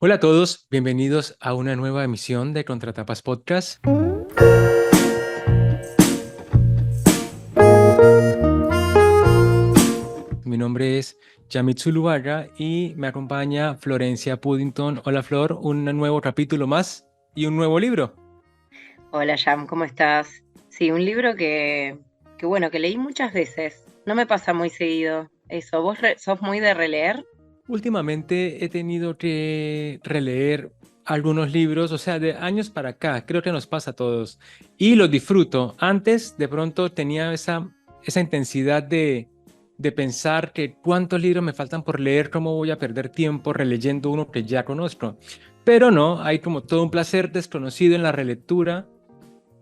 Hola a todos, bienvenidos a una nueva emisión de Contratapas Podcast. Mi nombre es Yamit Zuluaga y me acompaña Florencia Puddington. Hola Flor, un nuevo capítulo más y un nuevo libro. Hola Jam, ¿cómo estás? Sí, un libro que bueno, que leí muchas veces. No me pasa muy seguido eso. ¿Vos sos muy de releer? Últimamente he tenido que releer algunos libros, o sea, de años para acá, creo que nos pasa a todos, y los disfruto. Antes, de pronto, tenía esa intensidad de pensar que cuántos libros me faltan por leer, cómo voy a perder tiempo releyendo uno que ya conozco. Pero no, hay como todo un placer desconocido en la relectura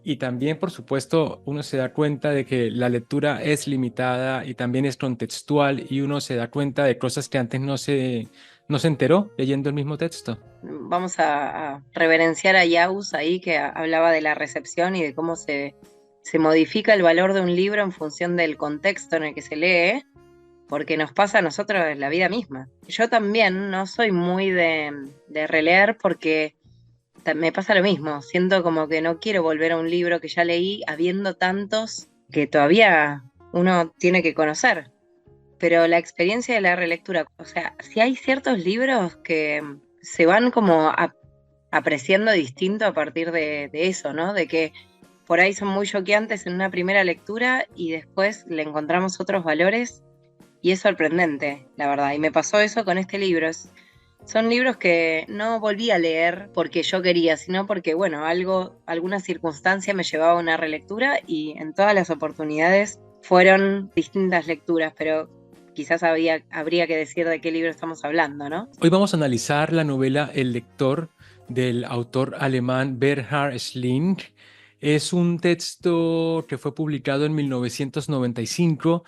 y también, por supuesto, uno se da cuenta de que la lectura es limitada y también es contextual y uno se da cuenta de cosas que antes no se enteró leyendo el mismo texto. Vamos a reverenciar a Yaus ahí, que hablaba de la recepción y de cómo se modifica el valor de un libro en función del contexto en el que se lee, porque nos pasa a nosotros en la vida misma. Yo también no soy muy de releer porque me pasa lo mismo, siento como que no quiero volver a un libro que ya leí, habiendo tantos que todavía uno tiene que conocer. Pero la experiencia de la relectura, o sea, si hay ciertos libros que se van como apreciando distinto a partir de eso, ¿no? De que por ahí son muy choqueantes en una primera lectura y después le encontramos otros valores y es sorprendente, la verdad. Y me pasó eso con este libro. Son libros que no volví a leer porque yo quería, sino porque, bueno, alguna circunstancia me llevaba a una relectura y en todas las oportunidades fueron distintas lecturas, pero quizás habría que decir de qué libro estamos hablando, ¿no? Hoy vamos a analizar la novela El lector del autor alemán Bernhard Schlink. Es un texto que fue publicado en 1995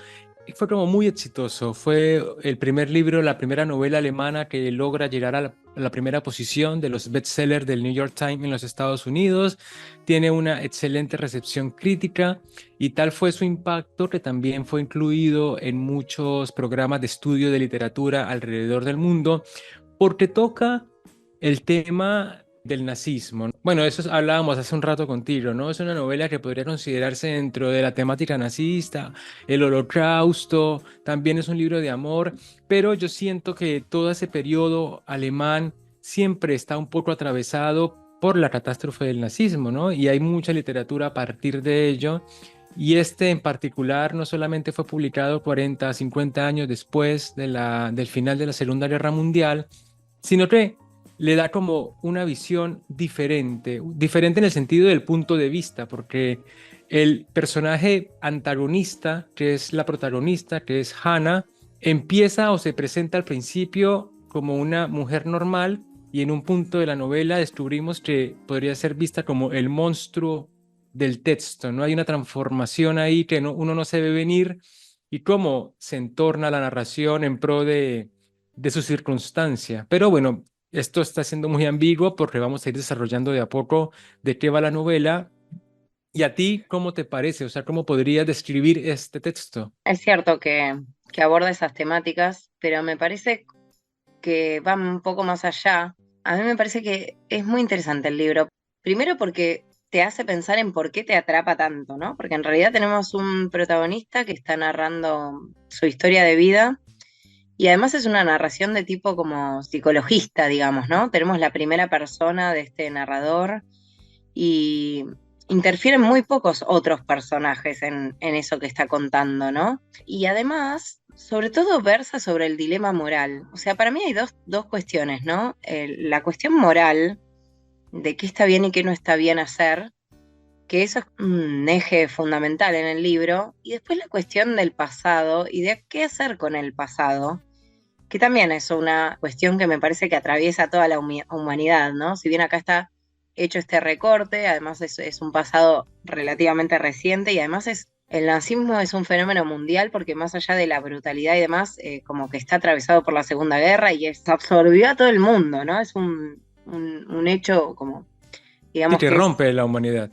y fue como muy exitoso. Fue el primer libro, la primera novela alemana que logra llegar a la primera posición de los bestsellers del New York Times en los Estados Unidos. Tiene una excelente recepción crítica y tal fue su impacto que también fue incluido en muchos programas de estudio de literatura alrededor del mundo porque toca el tema del nazismo. Bueno, eso hablábamos hace un rato contigo, ¿no? Es una novela que podría considerarse dentro de la temática nazista, el holocausto, también es un libro de amor, pero yo siento que todo ese periodo alemán siempre está un poco atravesado por la catástrofe del nazismo, ¿no? Y hay mucha literatura a partir de ello. Y este en particular no solamente fue publicado 40, 50 años después del final de la Segunda Guerra Mundial, sino que le da como una visión diferente, diferente en el sentido del punto de vista, porque el personaje antagonista, que es la protagonista, que es Hannah, empieza o se presenta al principio como una mujer normal y en un punto de la novela descubrimos que podría ser vista como el monstruo del texto, ¿no? Hay una transformación ahí que uno no se ve venir y cómo se entorna la narración en pro de su circunstancia. Pero bueno, esto está siendo muy ambiguo porque vamos a ir desarrollando de a poco de qué va la novela. ¿Y a ti cómo te parece? O sea, ¿cómo podrías describir este texto? Es cierto que aborda esas temáticas, pero me parece que va un poco más allá. A mí me parece que es muy interesante el libro. Primero porque te hace pensar en por qué te atrapa tanto, ¿no? Porque en realidad tenemos un protagonista que está narrando su historia de vida y además es una narración de tipo como psicologista, digamos, ¿no? Tenemos la primera persona de este narrador y interfieren muy pocos otros personajes en eso que está contando, ¿no? Y además, sobre todo versa sobre el dilema moral. O sea, para mí hay dos cuestiones, ¿no? La cuestión moral de qué está bien y qué no está bien hacer, que eso es un eje fundamental en el libro, y después la cuestión del pasado y de qué hacer con el pasado, que también es una cuestión que me parece que atraviesa toda la humanidad, ¿no? Si bien acá está hecho este recorte, además es un pasado relativamente reciente y además el nazismo es un fenómeno mundial porque más allá de la brutalidad y demás, como que está atravesado por la Segunda Guerra y absorbió a todo el mundo, ¿no? Es un hecho como, Sí, digamos que que rompe la humanidad.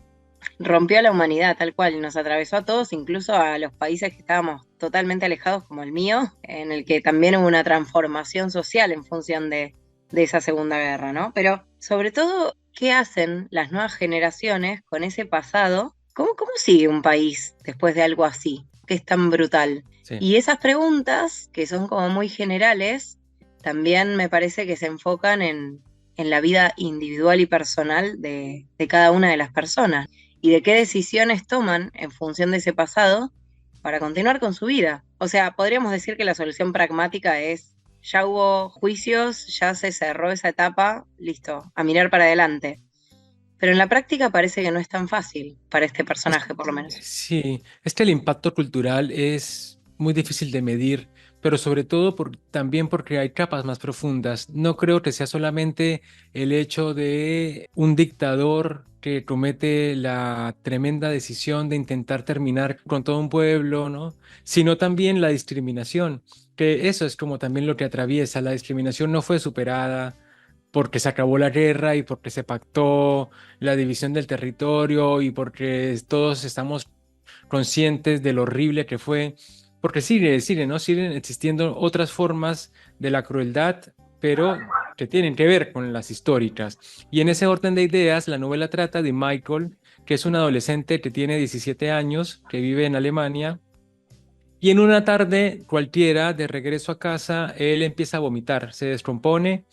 rompió a la humanidad tal cual, y nos atravesó a todos, incluso a los países que estábamos totalmente alejados como el mío, en el que también hubo una transformación social en función de esa Segunda Guerra, ¿no? Pero sobre todo, ¿qué hacen las nuevas generaciones con ese pasado? ¿Cómo sigue un país después de algo así, que es tan brutal? Sí. Y esas preguntas, que son como muy generales, también me parece que se enfocan en la vida individual y personal de cada una de las personas y de qué decisiones toman en función de ese pasado para continuar con su vida. O sea, podríamos decir que la solución pragmática es, ya hubo juicios, ya se cerró esa etapa, listo, a mirar para adelante. Pero en la práctica parece que no es tan fácil para este Es- personaje, por lo menos. sí, es que el impacto cultural es muy difícil de medir, pero sobre todo también porque hay capas más profundas. No creo que sea solamente el hecho de un dictador que comete la tremenda decisión de intentar terminar con todo un pueblo, ¿no? Sino también la discriminación, que eso es como también lo que atraviesa. La discriminación no fue superada porque se acabó la guerra y porque se pactó la división del territorio y porque todos estamos conscientes de lo horrible que fue, porque sigue, ¿no? Siguen existiendo otras formas de la crueldad, pero que tienen que ver con las históricas. Y en ese orden de ideas, la novela trata de Michael, que es un adolescente que tiene 17 años, que vive en Alemania. Y en una tarde cualquiera, de regreso a casa, él empieza a vomitar, se descompone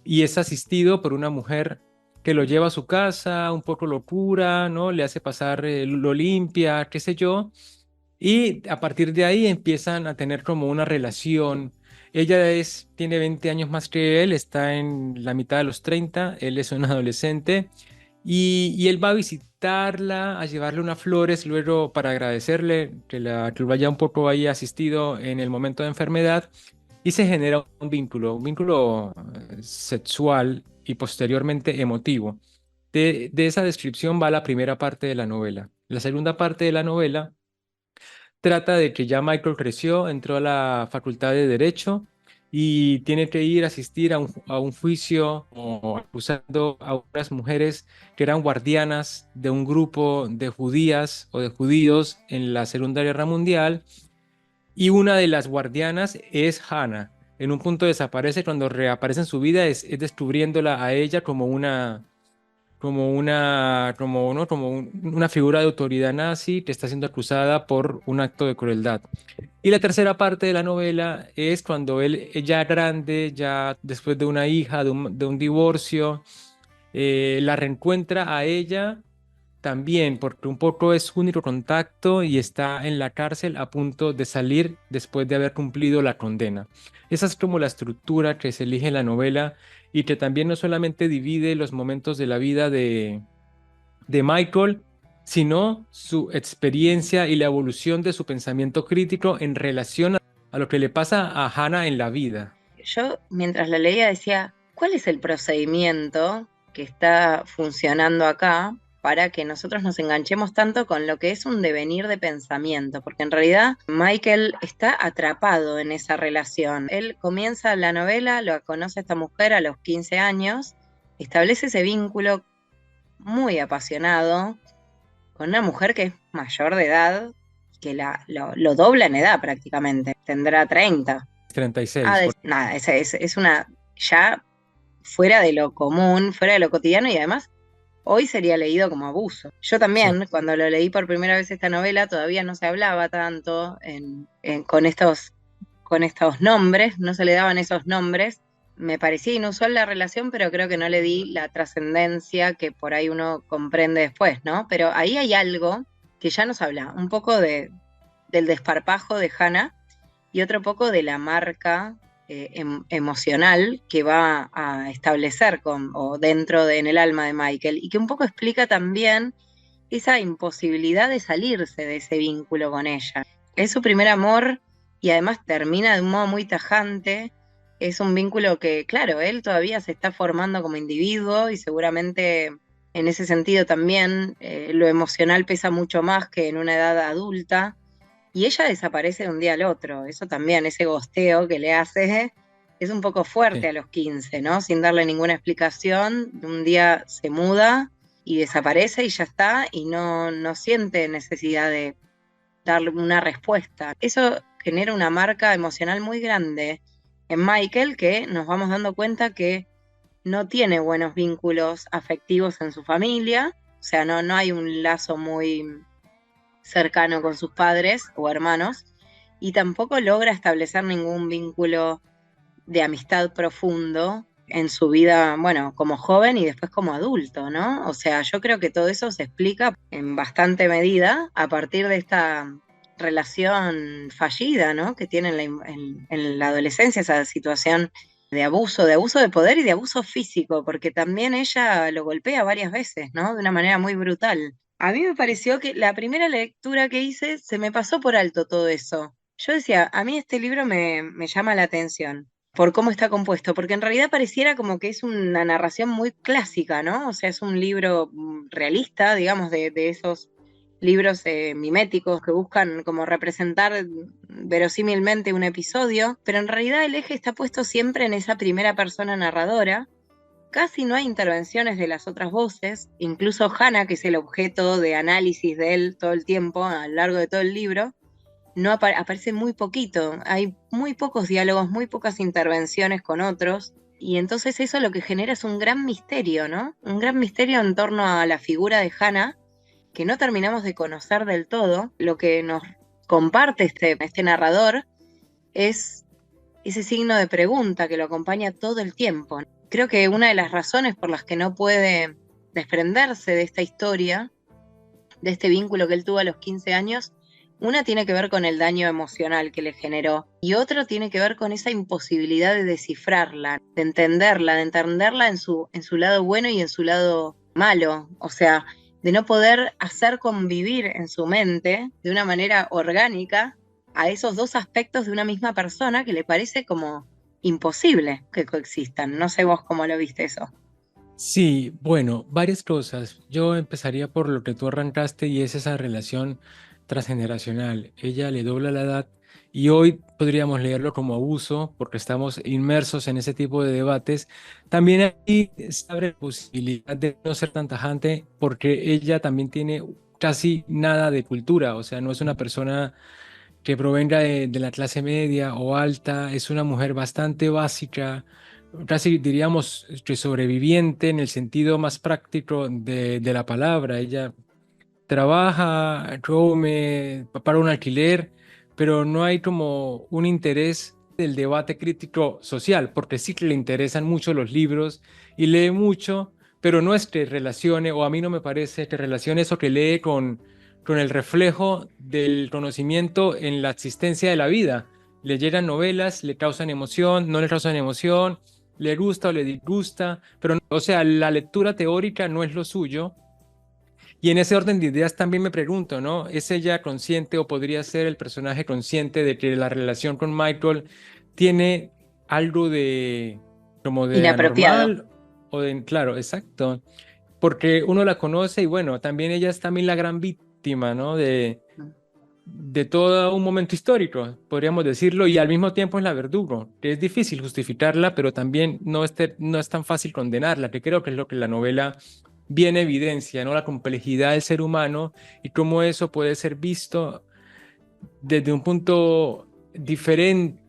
y es asistido por una mujer que lo lleva a su casa, un poco locura, ¿no? Le hace pasar, lo limpia, qué sé yo, y a partir de ahí empiezan a tener como una relación. Tiene 20 años más que él, está en la mitad de los 30, él es un adolescente y él va a visitarla, a llevarle unas flores, luego para agradecerle que lo haya un poco ahí asistido en el momento de enfermedad y se genera un vínculo sexual y posteriormente emotivo. De esa descripción va la primera parte de la novela. La segunda parte de la novela trata de que ya Michael creció, entró a la facultad de Derecho y tiene que ir a asistir a un juicio acusando a unas mujeres que eran guardianas de un grupo de judías o de judíos en la Segunda Guerra Mundial y una de las guardianas es Hannah. En un punto desaparece, cuando reaparece en su vida es descubriéndola a ella como una figura de autoridad nazi que está siendo acusada por un acto de crueldad. Y la tercera parte de la novela es cuando él ya grande, ya después de una hija, de un divorcio, la reencuentra a ella también, porque un poco es su único contacto y está en la cárcel a punto de salir después de haber cumplido la condena. Esa es como la estructura que se elige en la novela y que también no solamente divide los momentos de la vida de Michael, sino su experiencia y la evolución de su pensamiento crítico en relación a lo que le pasa a Hannah en la vida. Yo, mientras la leía, decía, ¿cuál es el procedimiento que está funcionando acá para que nosotros nos enganchemos tanto con lo que es un devenir de pensamiento? Porque en realidad Michael está atrapado en esa relación. Él comienza la novela, lo conoce a esta mujer a los 15 años, establece ese vínculo muy apasionado con una mujer que es mayor de edad, que lo dobla en edad prácticamente, tendrá 30. 36. Nada, es una ya fuera de lo común, fuera de lo cotidiano y además hoy sería leído como abuso. Yo Sí. también, cuando lo leí por primera vez esta novela, todavía no se hablaba tanto con estos nombres, no se le daban esos nombres. Me parecía inusual la relación, pero creo que no le di la trascendencia que por ahí uno comprende después, ¿no? Pero ahí hay algo que ya nos habla, un poco del desparpajo de Hannah y otro poco de la marca emocional que va a establecer o en el alma de Michael y que un poco explica también esa imposibilidad de salirse de ese vínculo con ella. Es su primer amor y además termina de un modo muy tajante. Es un vínculo que, claro, él todavía se está formando como individuo y seguramente en ese sentido también lo emocional pesa mucho más que en una edad adulta y ella desaparece de un día al otro. Eso también, ese gosteo que le hace, es un poco fuerte Sí. a los 15, ¿no? Sin darle ninguna explicación. Un día se muda y desaparece y ya está, y no siente necesidad de darle una respuesta. Eso genera una marca emocional muy grande en Michael que nos vamos dando cuenta que no tiene buenos vínculos afectivos en su familia, o sea, no hay un lazo muy cercano con sus padres o hermanos, y tampoco logra establecer ningún vínculo de amistad profundo en su vida, bueno, como joven y después como adulto, ¿no? O sea, yo creo que todo eso se explica en bastante medida a partir de esta relación fallida, ¿no? Que tiene en la adolescencia, esa situación de abuso de poder y de abuso físico, porque también ella lo golpea varias veces, ¿no? De una manera muy brutal. A mí me pareció que la primera lectura que hice se me pasó por alto todo eso. Yo decía, a mí este libro me llama la atención por cómo está compuesto, porque en realidad pareciera como que es una narración muy clásica, ¿no? O sea, es un libro realista, digamos, de esos libros miméticos que buscan como representar verosímilmente un episodio, pero en realidad el eje está puesto siempre en esa primera persona narradora. Casi no hay intervenciones de las otras voces, incluso Hannah, que es el objeto de análisis de él todo el tiempo, a lo largo de todo el libro, no aparece muy poquito, hay muy pocos diálogos, muy pocas intervenciones con otros, y entonces eso lo que genera es un gran misterio, ¿no? Un gran misterio en torno a la figura de Hannah, que no terminamos de conocer del todo. Lo que nos comparte este narrador es ese signo de pregunta que lo acompaña todo el tiempo. Creo que una de las razones por las que no puede desprenderse de esta historia, de este vínculo que él tuvo a los 15 años, una tiene que ver con el daño emocional que le generó y otro tiene que ver con esa imposibilidad de descifrarla, de entenderla en su lado bueno y en su lado malo. O sea, de no poder hacer convivir en su mente de una manera orgánica a esos dos aspectos de una misma persona que le parece como imposible que coexistan. No sé vos cómo lo viste eso. Sí, bueno, varias cosas. Yo empezaría por lo que tú arrancaste y es esa relación transgeneracional. Ella le dobla la edad y hoy podríamos leerlo como abuso porque estamos inmersos en ese tipo de debates. También ahí se abre la posibilidad de no ser tan tajante porque ella también tiene casi nada de cultura, o sea, no es una persona que provenga de la clase media o alta, es una mujer bastante básica, casi diríamos que sobreviviente en el sentido más práctico de la palabra. Ella trabaja, come, para un alquiler, pero no hay como un interés del debate crítico social, porque sí que le interesan mucho los libros y lee mucho, pero no es que relacione, o a mí no me parece que relacione eso que lee con el reflejo del conocimiento en la existencia de la vida. Le llegan novelas, le causan emoción, no le causan emoción, le gusta o le disgusta, pero, o sea, la lectura teórica no es lo suyo y en ese orden de ideas también me pregunto, ¿no? ¿Es ella consciente o podría ser el personaje consciente de que la relación con Michael tiene algo de como de Inapropiado. anormal o de, claro, exacto, porque uno la conoce y bueno, también ella es también la gran víctima, ¿no? De todo un momento histórico, podríamos decirlo, y al mismo tiempo es la verdugo, que es difícil justificarla, pero también no es tan fácil condenarla, que creo que es lo que la novela bien evidencia, ¿no? La complejidad del ser humano y cómo eso puede ser visto desde un punto diferente.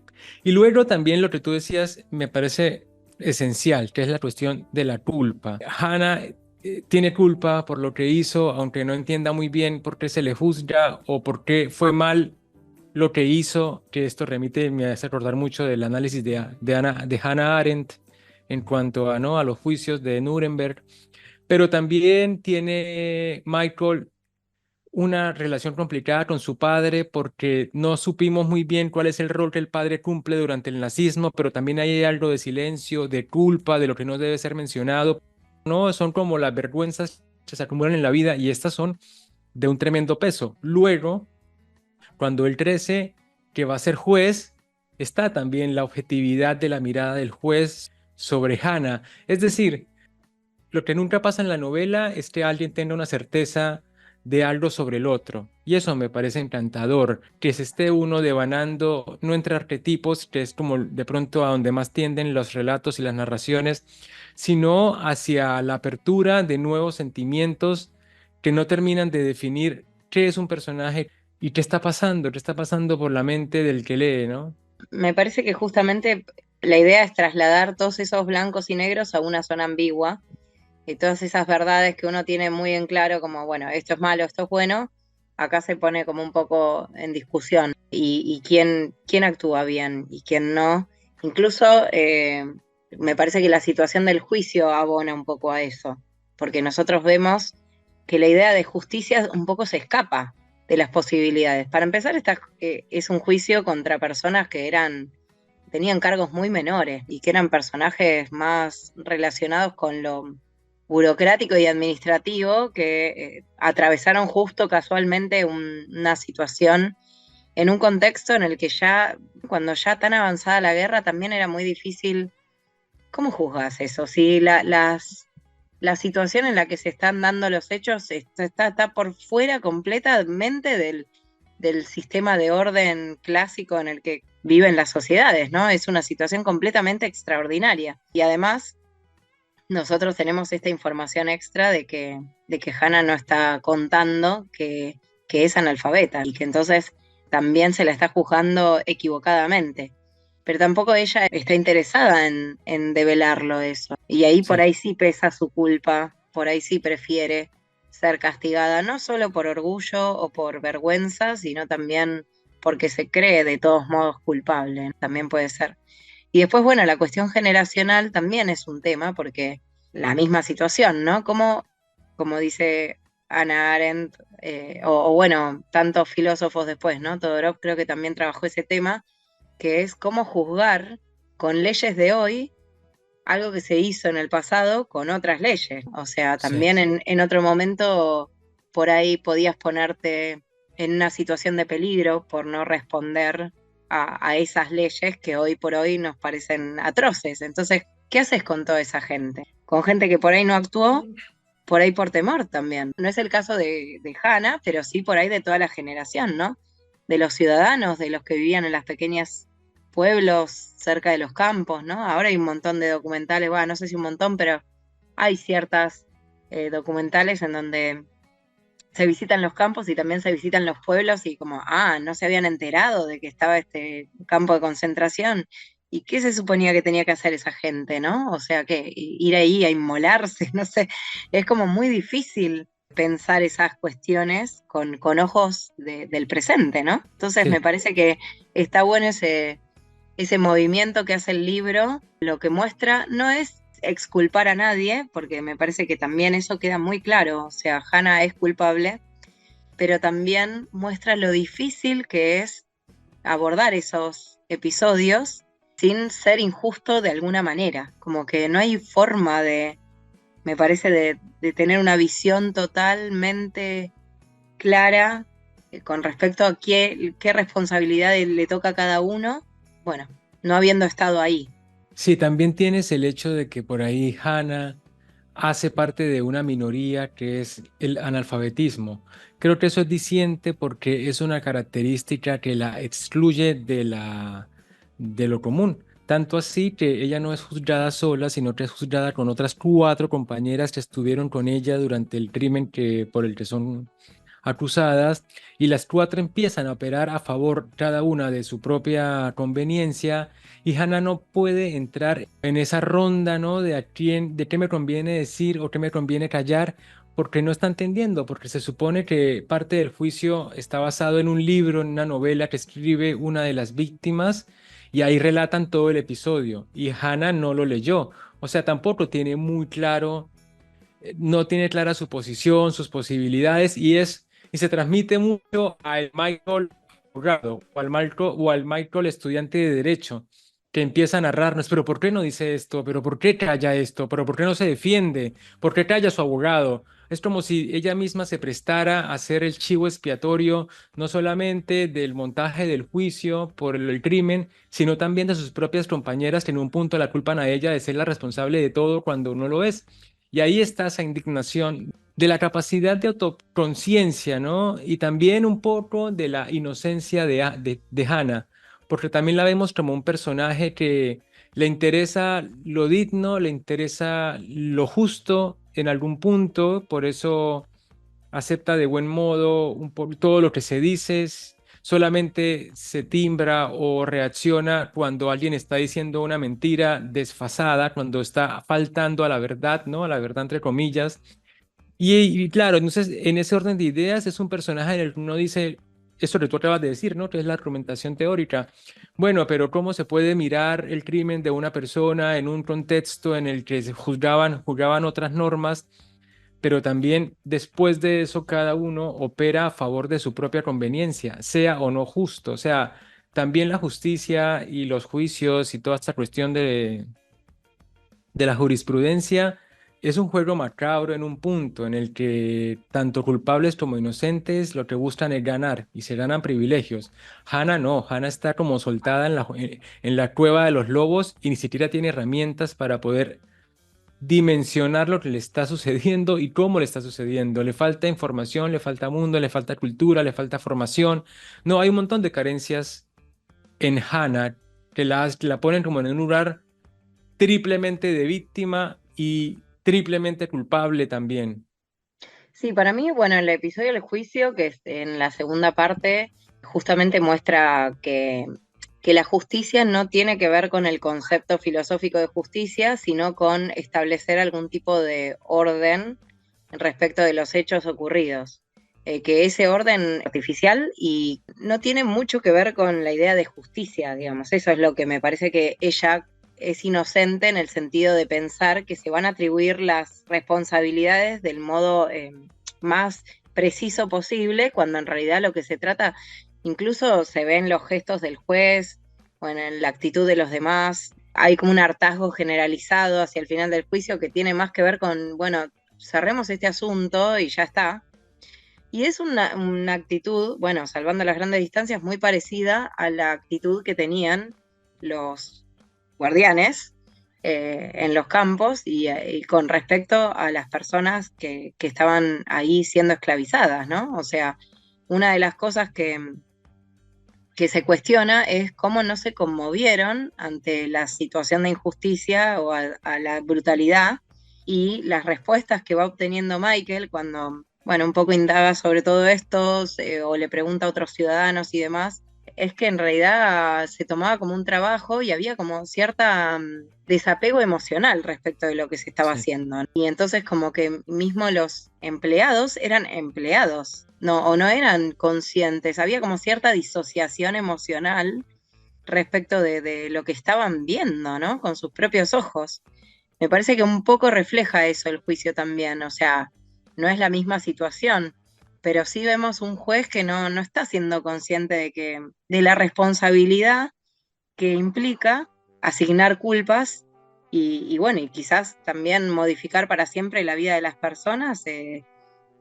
Y luego también lo que tú decías me parece esencial, que es la cuestión de la culpa. Hannah tiene culpa por lo que hizo, aunque no entienda muy bien por qué se le juzga o por qué fue mal lo que hizo, que esto remite, me hace acordar mucho del análisis de Hannah Arendt en cuanto a, ¿no? a los juicios de Nuremberg, pero también tiene Michael una relación complicada con su padre porque no supimos muy bien cuál es el rol que el padre cumple durante el nazismo, pero también hay algo de silencio, de culpa, de lo que no debe ser mencionado. No, son como las vergüenzas que se acumulan en la vida y estas son de un tremendo peso. Luego, cuando él crece, que va a ser juez, está también la objetividad de la mirada del juez sobre Hannah. Es decir, lo que nunca pasa en la novela es que alguien tenga una certeza de algo sobre el otro. Y eso me parece encantador, que se esté uno devanando, no entre arquetipos, que es como de pronto a donde más tienden los relatos y las narraciones, sino hacia la apertura de nuevos sentimientos que no terminan de definir qué es un personaje y qué está pasando por la mente del que lee, ¿no? Me parece que justamente La idea es trasladar todos esos blancos y negros a una zona ambigua y todas esas verdades que uno tiene muy en claro, como, bueno, esto es malo, esto es bueno, acá se pone como un poco en discusión y quién actúa bien y quién no. Incluso me parece que la situación del juicio abona un poco a eso, porque nosotros vemos que la idea de justicia un poco se escapa de las posibilidades. Para empezar, es un juicio contra personas que tenían cargos muy menores y que eran personajes más relacionados con lo burocrático y administrativo que atravesaron justo casualmente una situación en un contexto en el que ya, cuando ya tan avanzada la guerra, también era muy difícil. ¿Cómo juzgas eso? Si la situación en la que se están dando los hechos está por fuera completamente del sistema de orden clásico en el que viven las sociedades, ¿no? Es una situación completamente extraordinaria. Y además, nosotros tenemos esta información extra de que Hannah no está contando que es analfabeta y que entonces también se la está juzgando equivocadamente. Pero tampoco ella está interesada en develarlo eso. Y ahí por Sí. ahí sí pesa su culpa, por ahí sí prefiere ser castigada, no solo por orgullo o por vergüenza, sino también porque se cree de todos modos culpable, también puede ser. Y después, bueno, la cuestión generacional también es un tema, porque la misma situación, ¿no? Como dice Hannah Arendt, o bueno, tantos filósofos después, ¿no? Todorov creo que también trabajó ese tema, que es cómo juzgar con leyes de hoy algo que se hizo en el pasado con otras leyes. O sea, Sí. también en otro momento por ahí podías ponerte en una situación de peligro por no responder a esas leyes que hoy por hoy nos parecen atroces. Entonces, ¿qué haces con toda esa gente? Con gente que por ahí no actuó, por ahí por temor también. No es el caso de Hannah, pero sí por ahí de toda la generación, ¿no? De los ciudadanos, de los que vivían en las pequeñas pueblos cerca de los campos, ¿no? Ahora hay un montón de documentales, bueno, no sé si un montón, pero hay ciertas documentales en donde se visitan los campos y también se visitan los pueblos y como, no se habían enterado de que estaba este campo de concentración. ¿Y qué se suponía que tenía que hacer esa gente, no? O sea, que ir ahí a inmolarse, no sé, es como muy difícil pensar esas cuestiones con ojos del presente, ¿no? Entonces me Sí. parece que está bueno ese movimiento que hace el libro, lo que muestra no es exculpar a nadie, porque me parece que también eso queda muy claro, o sea, Hannah es culpable, pero también muestra lo difícil que es abordar esos episodios sin ser injusto de alguna manera, como que no hay forma me parece, de tener una visión totalmente clara con respecto a qué responsabilidad le toca a cada uno, bueno, no habiendo estado ahí. Sí, también tienes el hecho de que por ahí Hannah hace parte de una minoría que es el analfabetismo. Creo que eso es diciente porque es una característica que la excluye de lo común. Tanto así que ella no es juzgada sola, sino que es juzgada con otras 4 compañeras que estuvieron con ella durante el crimen por el que son acusadas, y las 4 empiezan a operar a favor cada una de su propia conveniencia, y Hannah no puede entrar en esa ronda, ¿no? De qué me conviene decir o qué me conviene callar, porque no está entendiendo, porque se supone que parte del juicio está basado en un libro, en una novela que escribe una de las víctimas, y ahí relatan todo el episodio, y Hannah no lo leyó, o sea, tampoco tiene muy claro, no tiene clara su posición, sus posibilidades, y se transmite mucho al Michael abogado o al Michael estudiante de derecho, que empieza a narrarnos, pero ¿por qué no dice esto? ¿Pero por qué calla esto? ¿Pero por qué no se defiende? ¿Por qué calla su abogado? Es como si ella misma se prestara a ser el chivo expiatorio, no solamente del montaje del juicio por el crimen, sino también de sus propias compañeras que en un punto la culpan a ella de ser la responsable de todo cuando no lo es. Y ahí está esa indignación de la capacidad de autoconciencia, ¿no? Y también un poco de la inocencia de Hannah, porque también la vemos como un personaje que le interesa lo digno, le interesa lo justo en algún punto, por eso acepta de buen modo todo lo que se dice, solamente se timbra o reacciona cuando alguien está diciendo una mentira desfasada, cuando está faltando a la verdad, ¿no? A la verdad entre comillas. Y claro, entonces en ese orden de ideas es un personaje en el que uno dice, eso que tú acabas de decir, ¿no? Que es la argumentación teórica. Bueno, pero ¿cómo se puede mirar el crimen de una persona en un contexto en el que se juzgaban otras normas, pero también después de eso cada uno opera a favor de su propia conveniencia, sea o no justo? O sea, también la justicia y los juicios y toda esta cuestión de la jurisprudencia es un juego macabro en un punto en el que tanto culpables como inocentes lo que buscan es ganar y se ganan privilegios. Hannah no, Hannah está como soltada en la cueva de los lobos y ni siquiera tiene herramientas para poder dimensionar lo que le está sucediendo y cómo le está sucediendo. Le falta información, le falta mundo, le falta cultura, le falta formación. No, hay un montón de carencias en Hannah que la ponen como en un lugar triplemente de víctima y triplemente culpable también. Sí, para mí, bueno, el episodio del juicio, que es en la segunda parte, justamente muestra que la justicia no tiene que ver con el concepto filosófico de justicia, sino con establecer algún tipo de orden respecto de los hechos ocurridos. Que ese orden artificial y no tiene mucho que ver con la idea de justicia, digamos. Eso es lo que me parece que ella es inocente en el sentido de pensar que se van a atribuir las responsabilidades del modo más preciso posible, cuando en realidad lo que se trata, incluso se ve en los gestos del juez o en la actitud de los demás, hay como un hartazgo generalizado hacia el final del juicio que tiene más que ver con, bueno, cerremos este asunto y ya está. Y es una actitud, bueno, salvando las grandes distancias, muy parecida a la actitud que tenían los guardianes en los campos y con respecto a las personas que estaban ahí siendo esclavizadas, ¿no? O sea, una de las cosas que se cuestiona es cómo no se conmovieron ante la situación de injusticia o a la brutalidad y las respuestas que va obteniendo Michael cuando, bueno, un poco indaga sobre todo esto o le pregunta a otros ciudadanos y demás, es que en realidad se tomaba como un trabajo y había como cierta desapego emocional respecto de lo que se estaba Sí. haciendo, ¿no? Y entonces como que mismo los empleados eran empleados, no, o no eran conscientes, había como cierta disociación emocional respecto de lo que estaban viendo, ¿no? Con sus propios ojos. Me parece que un poco refleja eso el juicio también, o sea, no es la misma situación, pero sí vemos un juez que no está siendo consciente de la responsabilidad que implica asignar culpas y bueno, y quizás también modificar para siempre la vida de las personas,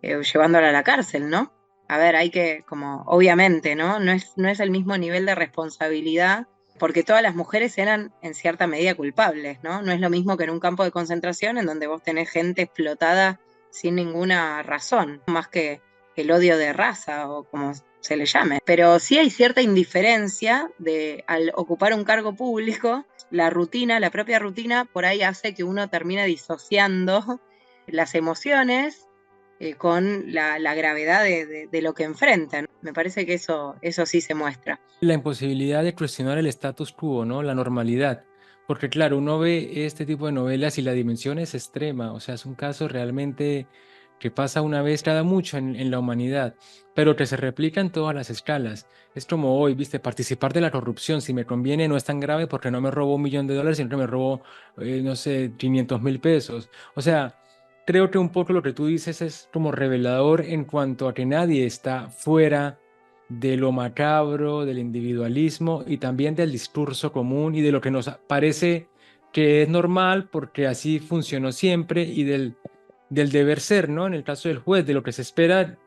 llevándola a la cárcel, ¿no? A ver, hay que, como, obviamente, ¿no? No es el mismo nivel de responsabilidad, porque todas las mujeres eran en cierta medida culpables, ¿no? No es lo mismo que en un campo de concentración en donde vos tenés gente explotada sin ninguna razón, más que el odio de raza o como se le llame. Pero sí hay cierta indiferencia de al ocupar un cargo público, la rutina, la propia rutina, por ahí hace que uno termine disociando las emociones con la gravedad de lo que enfrentan. Me parece que eso sí se muestra. La imposibilidad de cuestionar el status quo, ¿no? La normalidad. Porque claro, uno ve este tipo de novelas y la dimensión es extrema, o sea, es un caso realmente que pasa una vez cada mucho en la humanidad, pero que se replica en todas las escalas. Es como hoy, viste, participar de la corrupción, si me conviene, no es tan grave porque no me robo 1 millón de dólares, sino que me robo, no sé, 500.000 pesos. O sea, creo que un poco lo que tú dices es como revelador en cuanto a que nadie está fuera de lo macabro, del individualismo y también del discurso común y de lo que nos parece que es normal porque así funcionó siempre y del deber ser, ¿no? En el caso del juez, de lo que se espera,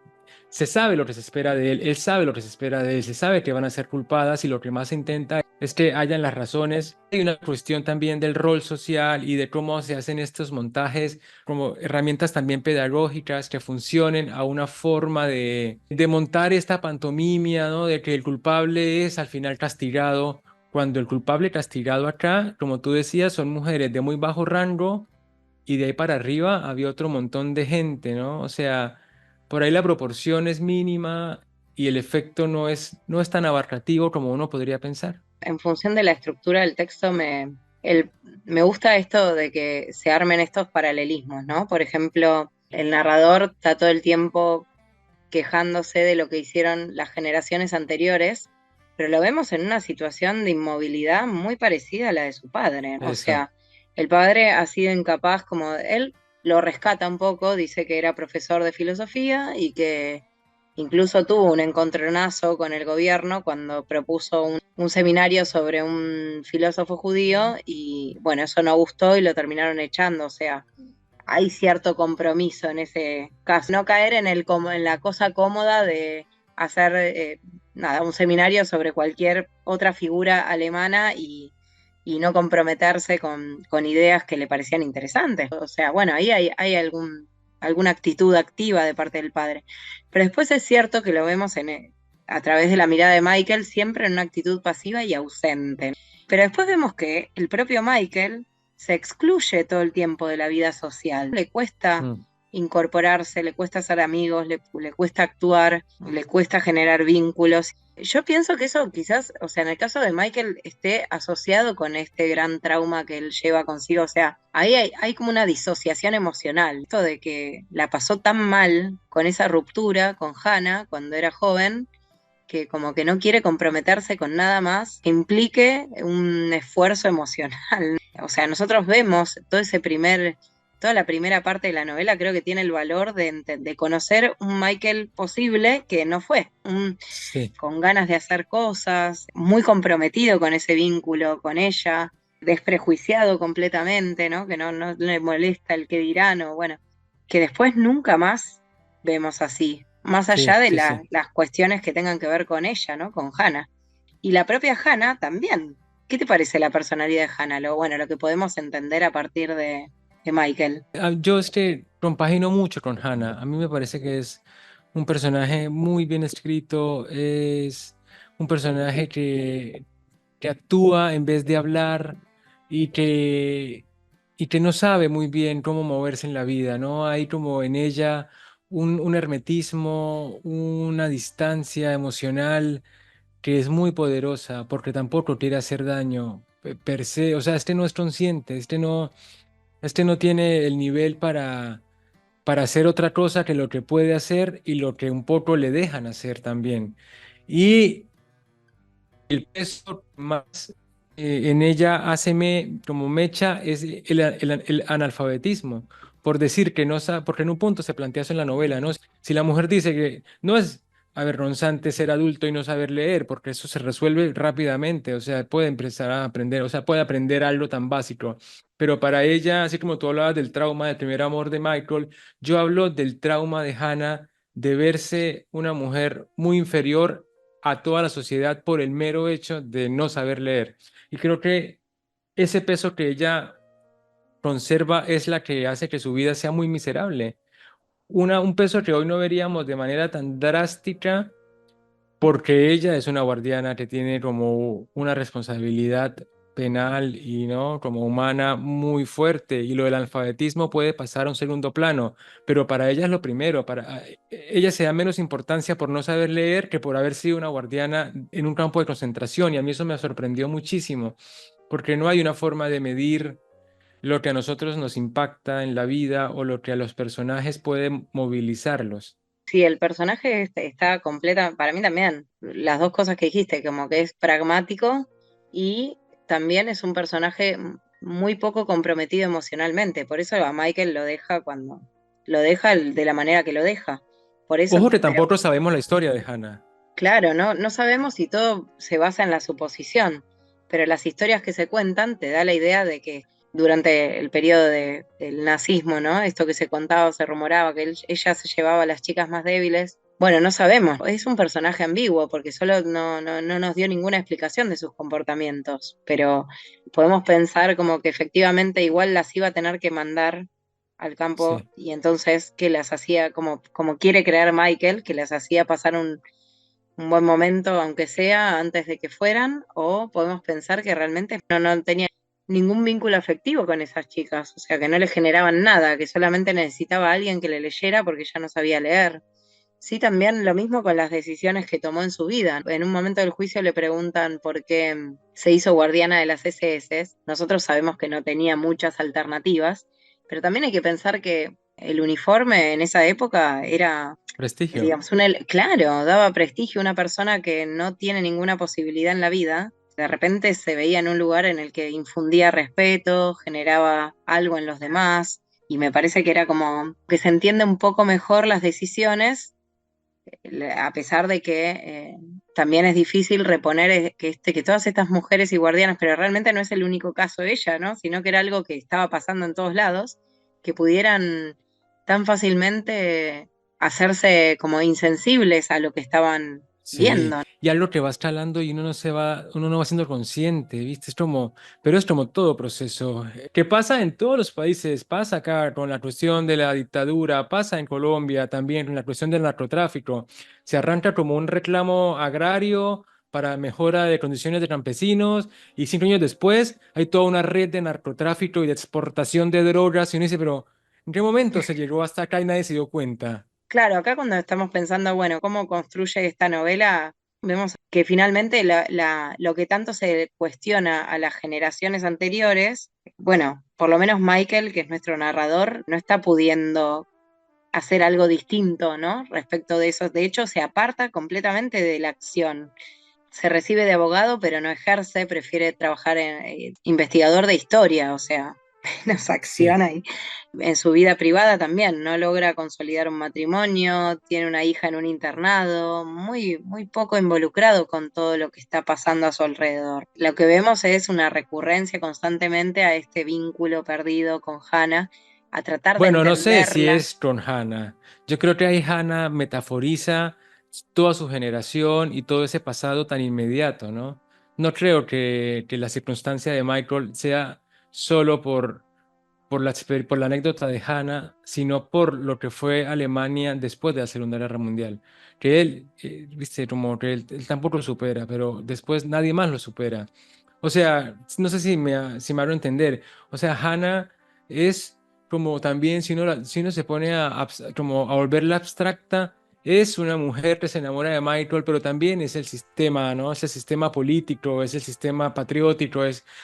se sabe lo que se espera de él sabe lo que se espera de él, se sabe que van a ser culpadas y lo que más se intenta es que hayan las razones. Hay una cuestión también del rol social y de cómo se hacen estos montajes como herramientas también pedagógicas que funcionen a una forma de montar esta pantomimia, ¿no? De que el culpable es al final castigado, cuando el culpable castigado acá, como tú decías, son mujeres de muy bajo rango y de ahí para arriba había otro montón de gente, ¿no? O sea, por ahí la proporción es mínima y el efecto no es tan abarcativo como uno podría pensar. En función de la estructura del texto, el- me gusta esto de que se armen estos paralelismos, ¿no? Por ejemplo, el narrador está todo el tiempo quejándose de lo que hicieron las generaciones anteriores, pero lo vemos en una situación de inmovilidad muy parecida a la de su padre. O Eso, sea, el padre ha sido incapaz, como él lo rescata un poco, dice que era profesor de filosofía y que incluso tuvo un encontronazo con el gobierno cuando propuso un seminario sobre un filósofo judío y bueno, eso no gustó y lo terminaron echando. O sea, hay cierto compromiso en ese caso. No caer en la cosa cómoda de hacer nada, un seminario sobre cualquier otra figura alemana y no comprometerse con ideas que le parecían interesantes. O sea, bueno, ahí hay alguna actitud activa de parte del padre. Pero después es cierto que lo vemos a través de la mirada de Michael siempre en una actitud pasiva y ausente. Pero después vemos que el propio Michael se excluye todo el tiempo de la vida social. Le cuesta mm, incorporarse, le cuesta ser amigos, le cuesta actuar, le cuesta generar vínculos. Yo pienso que eso quizás, o sea, en el caso de Michael, esté asociado con este gran trauma que él lleva consigo. O sea, ahí hay como una disociación emocional. Esto de que la pasó tan mal con esa ruptura con Hannah cuando era joven, que como que no quiere comprometerse con nada más que implique un esfuerzo emocional. O sea, nosotros vemos toda la primera parte de la novela, creo que tiene el valor de conocer un Michael posible que no fue, sí, con ganas de hacer cosas, muy comprometido con ese vínculo con ella, desprejuiciado completamente, ¿no? Que no le molesta el que dirán, o bueno, que después nunca más vemos así, más allá sí, de sí, sí. las cuestiones que tengan que ver con ella, ¿no? Con Hannah. Y la propia Hannah también. ¿Qué te parece la personalidad de Hannah? Bueno, lo que podemos entender a partir de Michael. Yo compagino mucho con Hannah. A mí me parece que es un personaje muy bien escrito, es un personaje que actúa en vez de hablar y y que no sabe muy bien cómo moverse en la vida, ¿no? Hay como en ella un hermetismo, una distancia emocional que es muy poderosa porque tampoco quiere hacer daño per se. O sea, este no es consciente, este no tiene el nivel para hacer otra cosa que lo que puede hacer y lo que un poco le dejan hacer también. Y el peso más en ella hace como mecha es el analfabetismo, por decir que no sabe, porque en un punto se plantea eso en la novela, ¿no? Si la mujer dice que no es avergonzante ser adulto y no saber leer, porque eso se resuelve rápidamente, o sea, puede empezar a aprender, o sea, puede aprender algo tan básico, pero para ella, así como tú hablabas del trauma del primer amor de Michael, yo hablo del trauma de Hannah de verse una mujer muy inferior a toda la sociedad por el mero hecho de no saber leer. Y creo que ese peso que ella conserva es la que hace que su vida sea muy miserable. Un peso que hoy no veríamos de manera tan drástica porque ella es una guardiana que tiene como una responsabilidad penal y no como humana muy fuerte y lo del alfabetismo puede pasar a un segundo plano, pero para ella es lo primero, ella se da menos importancia por no saber leer que por haber sido una guardiana en un campo de concentración y a mí eso me sorprendió muchísimo porque no hay una forma de medir lo que a nosotros nos impacta en la vida o lo que a los personajes puede movilizarlos. Sí, el personaje está completa, para mí también, las dos cosas que dijiste, como que es pragmático y también es un personaje muy poco comprometido emocionalmente, por eso a Michael lo deja cuando lo deja de la manera que lo deja. Por eso, Ojo que pero tampoco sabemos la historia de Hannah. claro, no sabemos si todo se basa en la suposición, pero las historias que se cuentan te da la idea de que durante el periodo del nazismo, ¿no? Esto que se contaba, se rumoraba, que ella se llevaba a las chicas más débiles. Bueno, no sabemos, es un personaje ambiguo porque solo no nos dio ninguna explicación de sus comportamientos, pero podemos pensar como que efectivamente igual las iba a tener que mandar al campo Sí. y entonces que las hacía como quiere creer Michael, que las hacía pasar un buen momento, aunque sea antes de que fueran, o podemos pensar que realmente no tenía ningún vínculo afectivo con esas chicas, o sea, que no le generaban nada, que solamente necesitaba a alguien que le leyera porque ya no sabía leer. Sí, también lo mismo con las decisiones que tomó en su vida. En un momento del juicio le preguntan por qué se hizo guardiana de las SS. Nosotros sabemos que no tenía muchas alternativas, pero también hay que pensar que el uniforme en esa época era, Prestigio. digamos, claro, daba prestigio a una persona que no tiene ninguna posibilidad en la vida. De repente se veía en un lugar en el que infundía respeto, generaba algo en los demás, y me parece que era como que se entiende un poco mejor las decisiones a pesar de que también es difícil reponer que todas estas mujeres y guardianas, pero realmente no es el único caso de ella, ¿no? Sino que era algo que estaba pasando en todos lados, que pudieran tan fácilmente hacerse como insensibles a lo que estaban Sí, viendo. y algo que va escalando y uno no va siendo consciente, ¿viste? Pero es como todo proceso. Que pasa en todos los países, pasa acá con la cuestión de la dictadura, pasa en Colombia también con la cuestión del narcotráfico. Se arranca como un reclamo agrario para mejora de condiciones de campesinos y 5 años después hay toda una red de narcotráfico y de exportación de drogas y uno dice, pero ¿en qué momento se llegó hasta acá y nadie se dio cuenta? Claro, acá cuando estamos pensando, bueno, cómo construye esta novela, vemos que finalmente lo que tanto se cuestiona a las generaciones anteriores, bueno, por lo menos Michael, que es nuestro narrador, no está pudiendo hacer algo distinto, ¿no? Respecto de eso. De hecho, se aparta completamente de la acción. Se recibe de abogado, pero no ejerce, prefiere trabajar en investigador de historia, o sea, menos acción Sí. ahí. En su vida privada también, no logra consolidar un matrimonio, tiene una hija en un internado, muy, muy poco involucrado con todo lo que está pasando a su alrededor. Lo que vemos es una recurrencia constantemente a este vínculo perdido con Hannah, a tratar de Bueno, no sé si entenderla. es con Hannah. Yo creo que ahí Hannah metaforiza toda su generación y todo ese pasado tan inmediato, ¿no? No creo que la circunstancia de Michael sea solo por la anécdota de Hannah, sino por lo que fue Alemania después de la Segunda Guerra Mundial. Que él, viste, como que él tampoco lo supera, pero después nadie más lo supera. O sea, no sé si me hago entender. O sea, Hannah es como también, si uno se pone como a volverla abstracta, es una mujer que se enamora de Michael, pero también es el sistema, ¿no? Es el sistema político, es el sistema patriótico,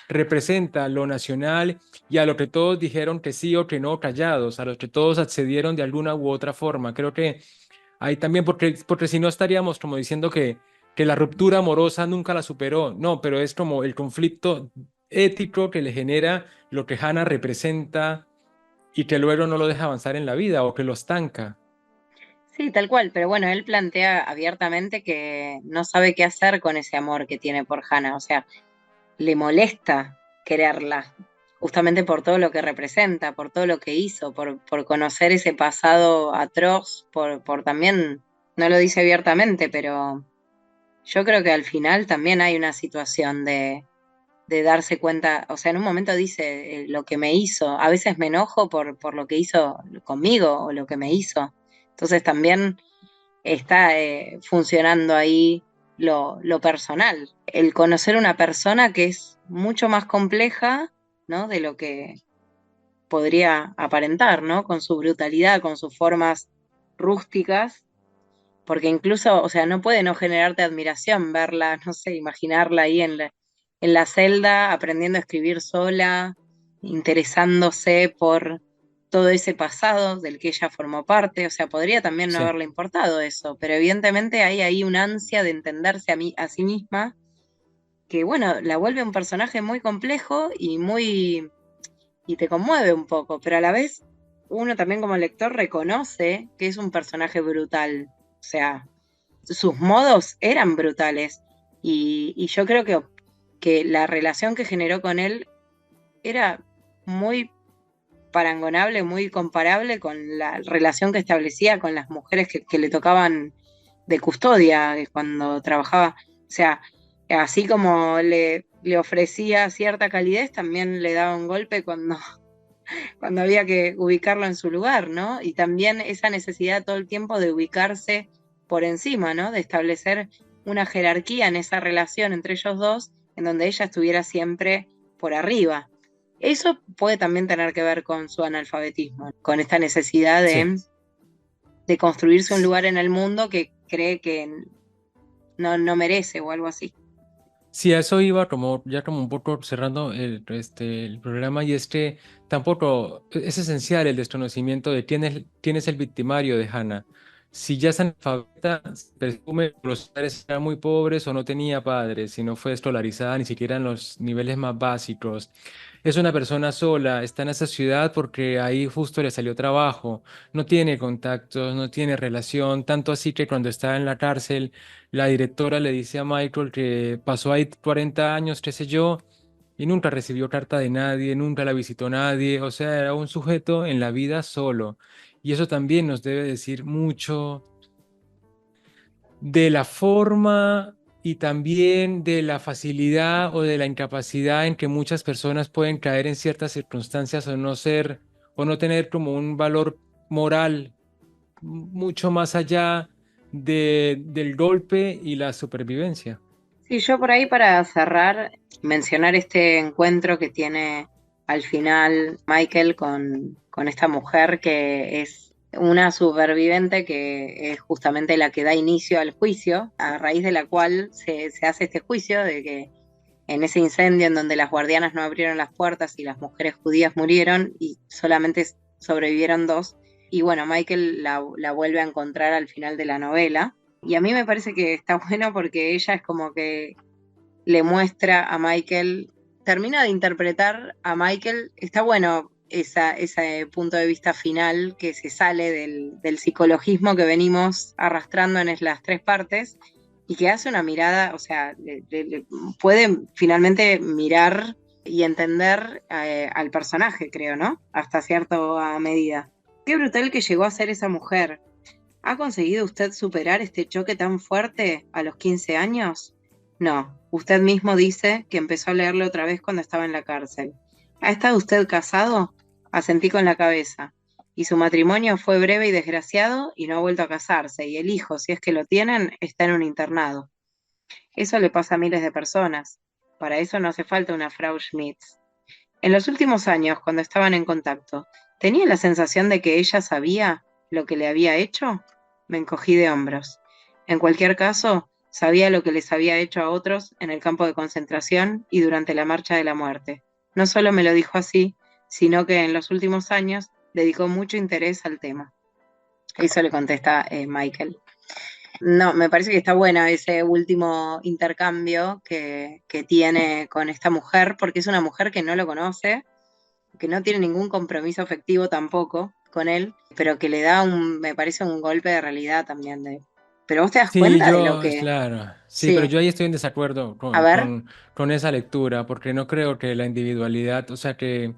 representa lo nacional y a lo que todos dijeron que sí o que no callados, a lo que todos accedieron de alguna u otra forma. Creo que ahí también, porque si no estaríamos como diciendo que la ruptura amorosa nunca la superó. No, pero es como el conflicto ético que le genera lo que Hannah representa y que luego no lo deja avanzar en la vida o que lo estanca. Sí, tal cual, pero bueno, él plantea abiertamente que no sabe qué hacer con ese amor que tiene por Hannah, o sea, le molesta quererla, justamente por todo lo que representa, por todo lo que hizo, por conocer ese pasado atroz, por también, no lo dice abiertamente, pero yo creo que al final también hay una situación de darse cuenta, o sea, en un momento dice lo que me hizo, a veces me enojo por lo que hizo conmigo o lo que me hizo, entonces también está funcionando ahí lo personal. El conocer una persona que es mucho más compleja, ¿no? De lo que podría aparentar, ¿no? Con su brutalidad, con sus formas rústicas, porque incluso, o sea, no puede no generarte admiración verla, no sé, imaginarla ahí en la celda, aprendiendo a escribir sola, interesándose por todo ese pasado del que ella formó parte, o sea, podría también no Sí. haberle importado eso, pero evidentemente hay ahí una ansia de entenderse a sí misma, que bueno, la vuelve un personaje muy complejo y te conmueve un poco, pero a la vez uno también como lector reconoce que es un personaje brutal, o sea, sus modos eran brutales y yo creo que la relación que generó con él era muy parangonable, muy comparable con la relación que establecía con las mujeres que le tocaban de custodia cuando trabajaba. O sea, así como le ofrecía cierta calidez, también le daba un golpe cuando había que ubicarlo en su lugar, ¿no? Y también esa necesidad todo el tiempo de ubicarse por encima, ¿no? De establecer una jerarquía en esa relación entre ellos dos, en donde ella estuviera siempre por arriba. Eso puede también tener que ver con su analfabetismo, con esta necesidad Sí. de de construirse un lugar en el mundo que cree que no merece o algo así. Sí, a eso iba como ya como un poco cerrando el programa y tampoco es esencial el desconocimiento de quién es el victimario de Hannah. Si ya es analfabeta, se presume que los padres eran muy pobres o no tenía padres, si no fue escolarizada ni siquiera en los niveles más básicos. Es una persona sola, está en esa ciudad porque ahí justo le salió trabajo, no tiene contactos, no tiene relación, tanto así que cuando está en la cárcel la directora le dice a Michael que pasó ahí 40 años, qué sé yo, y nunca recibió carta de nadie, nunca la visitó nadie, o sea, era un sujeto en la vida solo. Y eso también nos debe decir mucho de la forma y también de la facilidad o de la incapacidad en que muchas personas pueden caer en ciertas circunstancias o no ser o no tener como un valor moral mucho más allá del golpe y la supervivencia. Sí, yo por ahí para cerrar, mencionar este encuentro que tiene al final Michael con esta mujer que es una superviviente que es justamente la que da inicio al juicio, a raíz de la cual se hace este juicio de que en ese incendio en donde las guardianas no abrieron las puertas y las mujeres judías murieron y solamente sobrevivieron dos. Y bueno, Michael la vuelve a encontrar al final de la novela. Y a mí me parece que está bueno porque ella es como que le muestra a Michael, termina de interpretar a Michael, está bueno ese punto de vista final que se sale del psicologismo que venimos arrastrando en las tres partes y que hace una mirada, o sea, puede finalmente mirar y entender al personaje, creo, ¿no? Hasta cierta medida. Qué brutal que llegó a ser esa mujer. ¿Ha conseguido usted superar este choque tan fuerte a los 15 años? No, usted mismo dice que empezó a leerlo otra vez cuando estaba en la cárcel. ¿Ha estado usted casado? Asentí con la cabeza. Y su matrimonio fue breve y desgraciado y no ha vuelto a casarse, y el hijo, si es que lo tienen, está en un internado. Eso le pasa a miles de personas. Para eso no hace falta una Frau Schmitz. En los últimos años, cuando estaban en contacto, ¿tenía la sensación de que ella sabía lo que le había hecho? Me encogí de hombros. En cualquier caso, sabía lo que les había hecho a otros en el campo de concentración y durante la Marcha de la Muerte. No solo me lo dijo así, sino que en los últimos años dedicó mucho interés al tema. Eso le contesta Michael. No, me parece que está buena ese último intercambio que tiene con esta mujer, porque es una mujer que no lo conoce, que no tiene ningún compromiso afectivo tampoco con él, pero que le da me parece un golpe de realidad también. Pero vos te das Sí, cuenta de lo yo, que... claro, sí, pero Sí, yo ahí estoy en desacuerdo a ver, con esa lectura, porque no creo que la individualidad, o sea que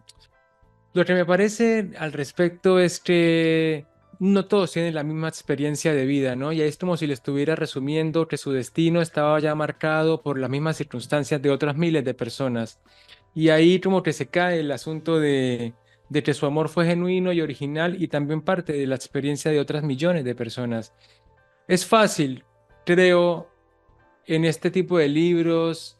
lo que me parece al respecto es que no todos tienen la misma experiencia de vida, ¿no? Y es como si le estuviera resumiendo que su destino estaba ya marcado por las mismas circunstancias de otras miles de personas. Y ahí como que se cae el asunto de que su amor fue genuino y original y también parte de la experiencia de otras millones de personas. Es fácil, creo, en este tipo de libros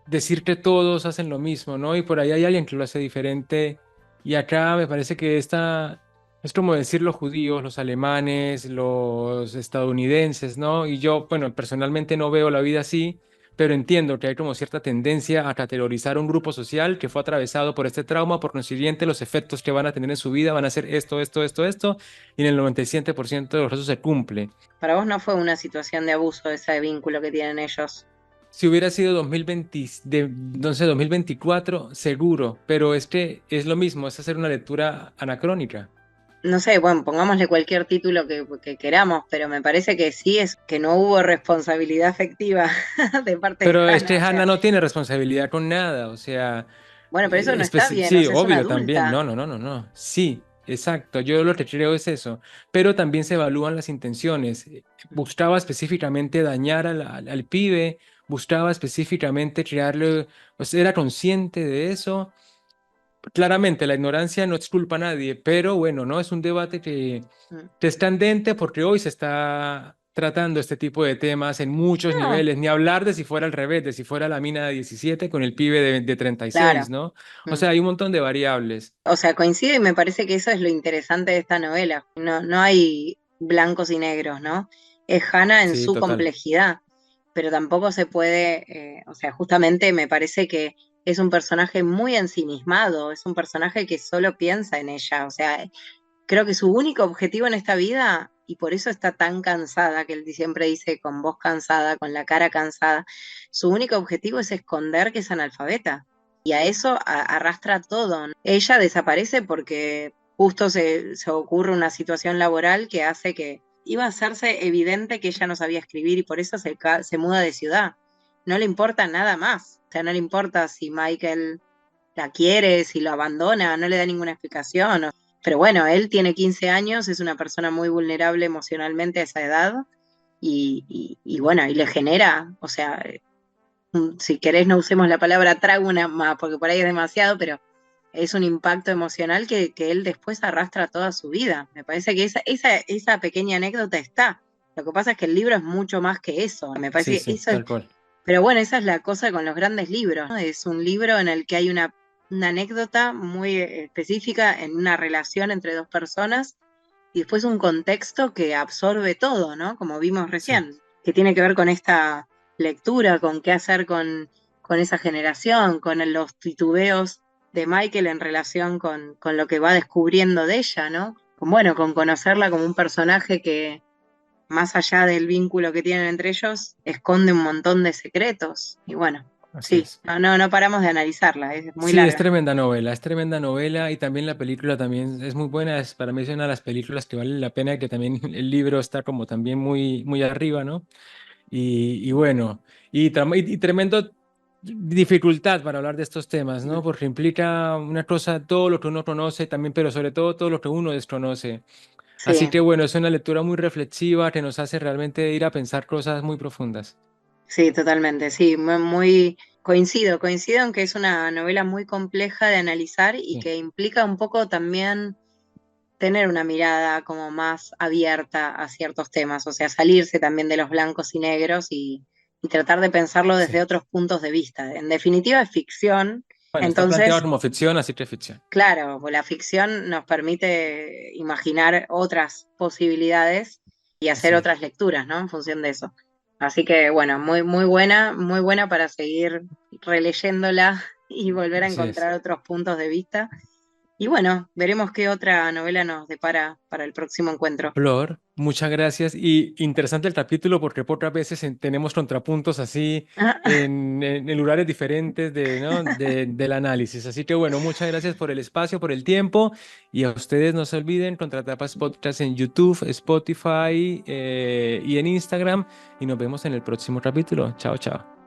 decir que todos hacen lo mismo, ¿no? Y por ahí hay alguien que lo hace diferente. Y acá me parece que esta es como decir los judíos, los alemanes, los estadounidenses, ¿no? Y yo, bueno, personalmente no veo la vida así, pero entiendo que hay como cierta tendencia a categorizar un grupo social que fue atravesado por este trauma, por consiguiente los efectos que van a tener en su vida van a ser esto, esto, esto, esto, y en el 97% de los casos se cumple. para vos no fue una situación de abuso ese vínculo que tienen ellos. Si hubiera sido 2020, no sé, 2024, seguro, pero es que es lo mismo, es hacer una lectura anacrónica. No sé, bueno, pongámosle cualquier título que queramos, pero me parece que sí es que no hubo responsabilidad afectiva de parte de Pero es que Hannah, o sea, Hannah no tiene responsabilidad con nada, o sea, bueno, pero eso no está bien, o sí, sea, es una obvio también, adulta. no, no, no, no, no, sí, exacto, yo lo que creo es eso, pero también se evalúan las intenciones. Buscaba específicamente dañar al pibe, buscaba específicamente crearle, pues era consciente de eso. Claramente, la ignorancia no exculpa a nadie, pero bueno, ¿no? Es un debate Mm. que es candente porque hoy se está tratando este tipo de temas en muchos No, niveles, ni hablar de si fuera al revés, de si fuera la mina de 17 con el pibe de 36, claro. ¿no? O Mm. sea, hay un montón de variables. O sea, coincido y me parece que eso es lo interesante de esta novela. No, no hay blancos y negros, ¿no? Es Hannah en Sí, su total. complejidad, pero tampoco se puede, o sea, justamente me parece que es un personaje muy ensimismado, es un personaje que solo piensa en ella, o sea, creo que su único objetivo en esta vida, y por eso está tan cansada, que él siempre dice con voz cansada, con la cara cansada, su único objetivo es esconder que es analfabeta. Y a eso arrastra todo, ¿no? Ella desaparece porque justo se ocurre una situación laboral que hace que iba a hacerse evidente que ella no sabía escribir y por eso se muda de ciudad. No le importa nada más. O sea, no le importa si Michael la quiere, si lo abandona, no le da ninguna explicación. Pero bueno, él tiene 15 años, es una persona muy vulnerable emocionalmente a esa edad y bueno, y le genera, o sea, si querés no usemos la palabra trauma, porque por ahí es demasiado, pero es un impacto emocional que él después arrastra toda su vida. Me parece que esa pequeña anécdota está. Lo que pasa es que el libro es mucho más que eso. Me Sí, parece que sí, eso es, tal cual. pero bueno, esa es la cosa con los grandes libros, ¿no? Es un libro en el que hay una anécdota muy específica en una relación entre dos personas y después un contexto que absorbe todo, ¿no? Como vimos Sí, recién, que tiene que ver con esta lectura, con qué hacer con esa generación, con los titubeos de Michael en relación con lo que va descubriendo de ella, ¿no? Bueno, con conocerla como un personaje que, más allá del vínculo que tienen entre ellos, esconde un montón de secretos. Y bueno, así sí, es. no paramos de analizarla, es muy Sí, larga. es tremenda novela y también la película también es muy buena, para mí es una de las películas que vale la pena y que también el libro está como también muy, muy arriba, ¿no? Y bueno, y tremendo dificultad para hablar de estos temas, ¿no? Porque implica una cosa, todo lo que uno conoce también, pero sobre todo todo lo que uno desconoce. Así Sí, que bueno, es una lectura muy reflexiva que nos hace realmente ir a pensar cosas muy profundas. sí, totalmente, sí, muy coincido en que es una novela muy compleja de analizar y Sí, que implica un poco también tener una mirada como más abierta a ciertos temas, o sea, salirse también de los blancos y negros y tratar de pensarlo desde sí. otros puntos de vista. En definitiva, es ficción, Bueno, está planteado entonces, como ficción, así que ficción. claro, la ficción nos permite imaginar otras posibilidades y hacer Así es. otras lecturas, ¿no? En función de eso. Así que bueno, muy buena para seguir releyéndola y volver a Así es. encontrar otros puntos de vista. Y bueno, veremos qué otra novela nos depara para el próximo encuentro. Flor, muchas gracias. Y interesante el capítulo porque pocas veces tenemos contrapuntos así en lugares diferentes ¿no? del análisis. Así que bueno, muchas gracias por el espacio, por el tiempo. Y a ustedes no se olviden, Contratapas Podcast en YouTube, Spotify y en Instagram. Y nos vemos en el próximo capítulo. Chao, chao.